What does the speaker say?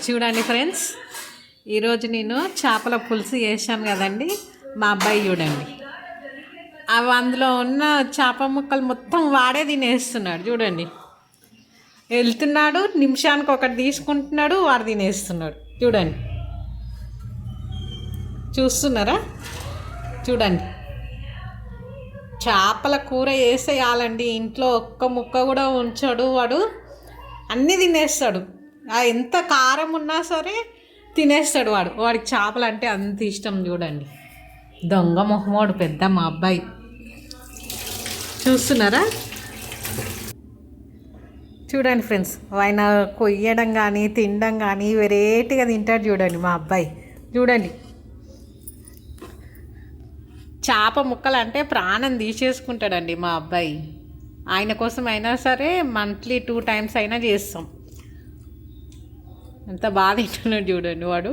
చూడండి ఫ్రెండ్స్, ఈరోజు నేను చేపల పులుసు చేశాను కదండి. మా అబ్బాయి చూడండి, అవి అందులో ఉన్న చేప ముక్కలు మొత్తం వాడే తినేస్తున్నాడు. చూడండి, వెళ్తున్నాడు, నిమిషానికి ఒకటి తీసుకుంటున్నాడు, వాడు తినేస్తున్నాడు. చూడండి, చూస్తున్నారా? చూడండి, చేపల కూర వేసేయాలండి. ఇంట్లో ఒక్క ముక్క కూడా ఉంచాడు వాడు, అన్నీ తినేస్తాడు. ఎంత కారం ఉన్నా సరే తినేస్తాడు వాడికి చేపలు అంటే అంత ఇష్టం. చూడండి, దొంగ మొహమోడు పెద్ద మా అబ్బాయి. చూస్తున్నారా? చూడండి ఫ్రెండ్స్, ఆయన కొయ్యడం కానీ తినడం కానీ వెరైటీగా తింటాడు. చూడండి మా అబ్బాయి, చూడండి, చేప ముక్కలు అంటే ప్రాణం తీసేసుకుంటాడండి మా అబ్బాయి. ఆయన కోసం అయినా సరే మంత్లీ 2 times అయినా చేస్తాం. ఎంత బాగా తింటున్నాడు చూడండి వాడు.